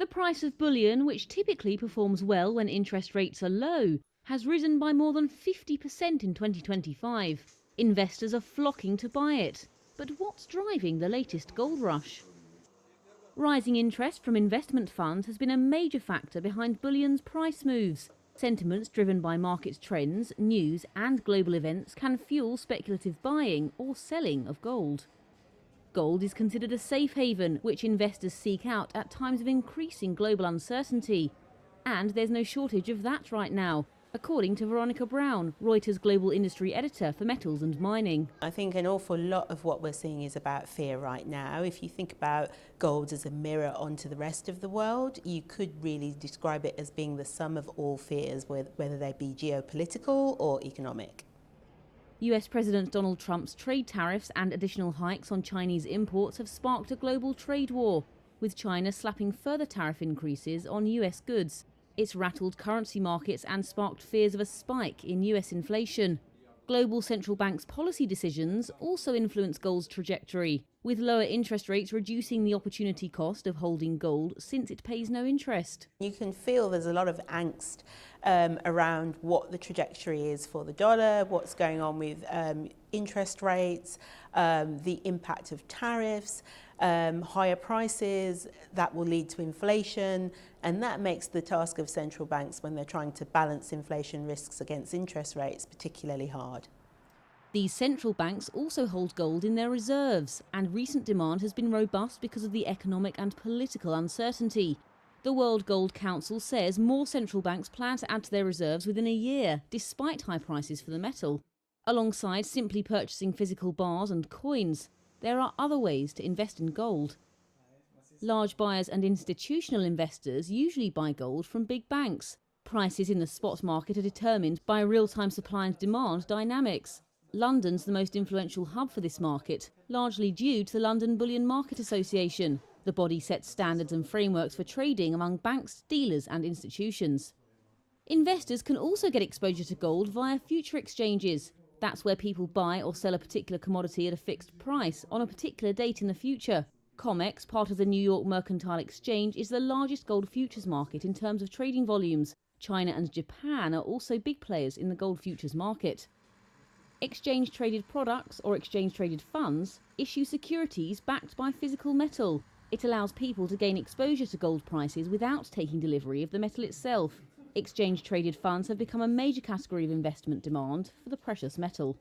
The price of bullion, which typically performs well when interest rates are low, has risen by more than 50% in 2025. Investors are flocking to buy it. But what's driving the latest gold rush? Rising interest from investment funds has been a major factor behind bullion's price moves. Sentiments driven by market trends, news and global events can fuel speculative buying or selling of gold. Gold is considered a safe haven, which investors seek out at times of increasing global uncertainty. And there's no shortage of that right now, according to Veronica Brown, Reuters global industry editor for metals and mining. I think an awful lot of what we're seeing is about fear right now. If you think about gold as a mirror onto the rest of the world, you could really describe it as being the sum of all fears, whether they be geopolitical or economic. US President Donald Trump's trade tariffs and additional hikes on Chinese imports have sparked a global trade war, with China slapping further tariff increases on US goods. It's rattled currency markets and sparked fears of a spike in US inflation. Global central banks' policy decisions also influence gold's trajectory, with lower interest rates reducing the opportunity cost of holding gold since it pays no interest. You can feel there's a lot of angst around what the trajectory is for the dollar, what's going on with interest rates, the impact of tariffs, higher prices that will lead to inflation, and that makes the task of central banks when they're trying to balance inflation risks against interest rates particularly hard. These central banks also hold gold in their reserves, and recent demand has been robust because of the economic and political uncertainty. The World Gold Council says more central banks plan to add to their reserves within a year, despite high prices for the metal. Alongside simply purchasing physical bars and coins, there are other ways to invest in gold. Large buyers and institutional investors usually buy gold from big banks. Prices in the spot market are determined by real-time supply and demand dynamics. London's the most influential hub for this market, largely due to the London Bullion Market Association. The body sets standards and frameworks for trading among banks, dealers and institutions. Investors can also get exposure to gold via future exchanges. That's where people buy or sell a particular commodity at a fixed price on a particular date in the future. COMEX, part of the New York Mercantile Exchange, is the largest gold futures market in terms of trading volumes. China and Japan are also big players in the gold futures market. Exchange-traded products or exchange-traded funds issue securities backed by physical metal. It allows people to gain exposure to gold prices without taking delivery of the metal itself. Exchange-traded funds have become a major category of investment demand for the precious metal.